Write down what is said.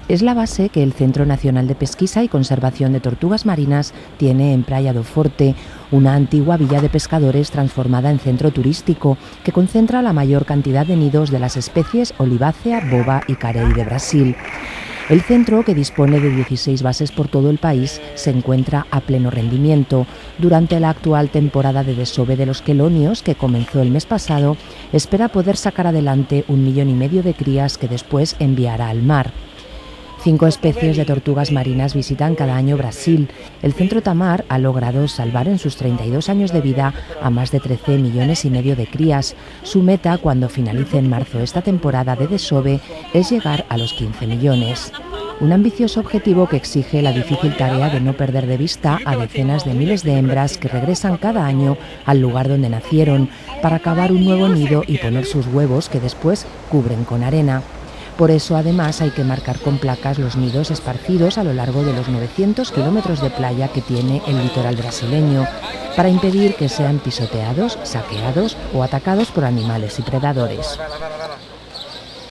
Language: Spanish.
Es la base que el Centro Nacional de Pesquisa y Conservación de Tortugas Marinas tiene en Praia do Forte, una antigua villa de pescadores transformada en centro turístico que concentra la mayor cantidad de nidos de las especies olivácea, boba y carey de Brasil. El centro, que dispone de 16 bases por todo el país, se encuentra a pleno rendimiento. Durante la actual temporada de desove de los quelonios, que comenzó el mes pasado, espera poder sacar adelante 1,5 millones de crías que después enviará al mar. 5 especies de tortugas marinas visitan cada año Brasil. El Centro Tamar ha logrado salvar en sus 32 años de vida a más de 13,5 millones de crías. Su meta, cuando finalice en marzo esta temporada de desove, es llegar a los 15 millones. Un ambicioso objetivo que exige la difícil tarea de no perder de vista a decenas de miles de hembras que regresan cada año al lugar donde nacieron para cavar un nuevo nido y poner sus huevos que después cubren con arena. Por eso, además, hay que marcar con placas los nidos esparcidos a lo largo de los 900 kilómetros de playa que tiene el litoral brasileño, para impedir que sean pisoteados, saqueados o atacados por animales y predadores.